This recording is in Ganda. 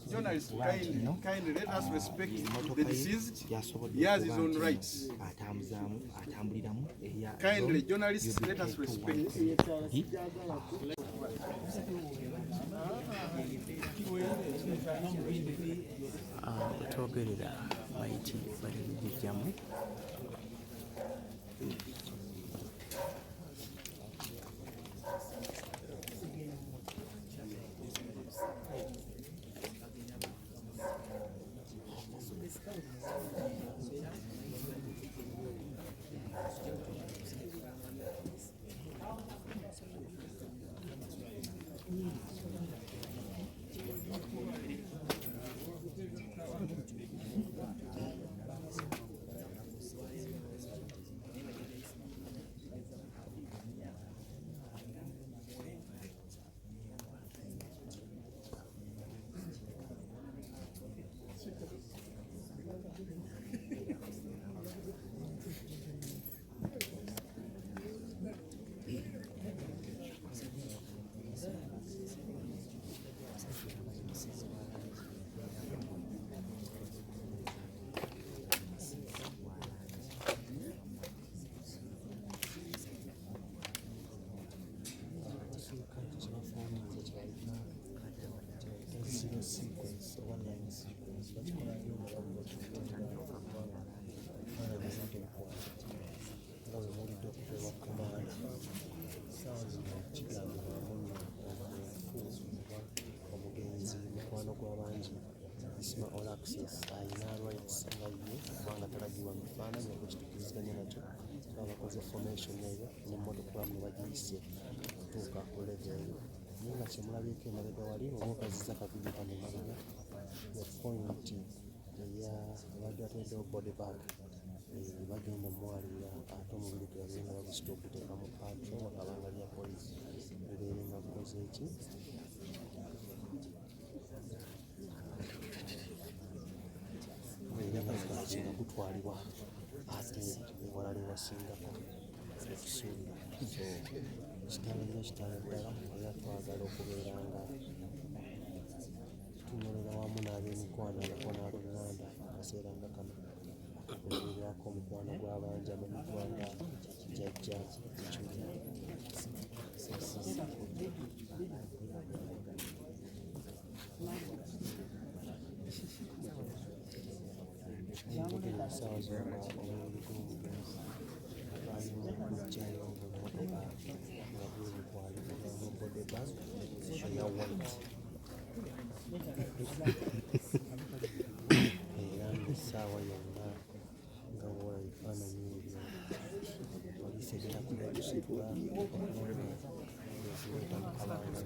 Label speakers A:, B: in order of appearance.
A: Journalists, kindly let us respect the deceased. He has his own rights. Kindly, journalists, let us respect.
B: Twogerera maiti bali bijjamu sequence, one line sequence. That's what I do. All access ayina rights nga ye kubanga talagibwa mu kifaananyi okukitukiziganya nakyo abakoze formation eyo n'emmotoka mu bagiyise okutuuka ku level eyo naye nga kyemulabiko emabega wali oba okaziza akavidiyo kano emabega ya point eya abadde ateddewo body bag bagenda omwalira ate omubiri gwe bagenda bagusita okuteeka mu patrol abanga lya poliisi ebeere nga bukoze eki nga gutwalibwa ate ewalala ewasingako ekisuubi so kitalo nnyo kitalo ddala era twagala okubeera nga tunyolera wamu n'ab'emikwano abako n'aluganda akaseera nga kano okubeerako omukwano gw'abangi amanyigwanga jjajja kikyuli sawa zonna omubiri gw'omugenzi balina okujjayo emmotoka nga bwebitwalibwa mu body bag eya white era ng'essaawa yonna nga wola bifaananyi ebyo poliisi egenda kuletusitula eziweta mu kabanga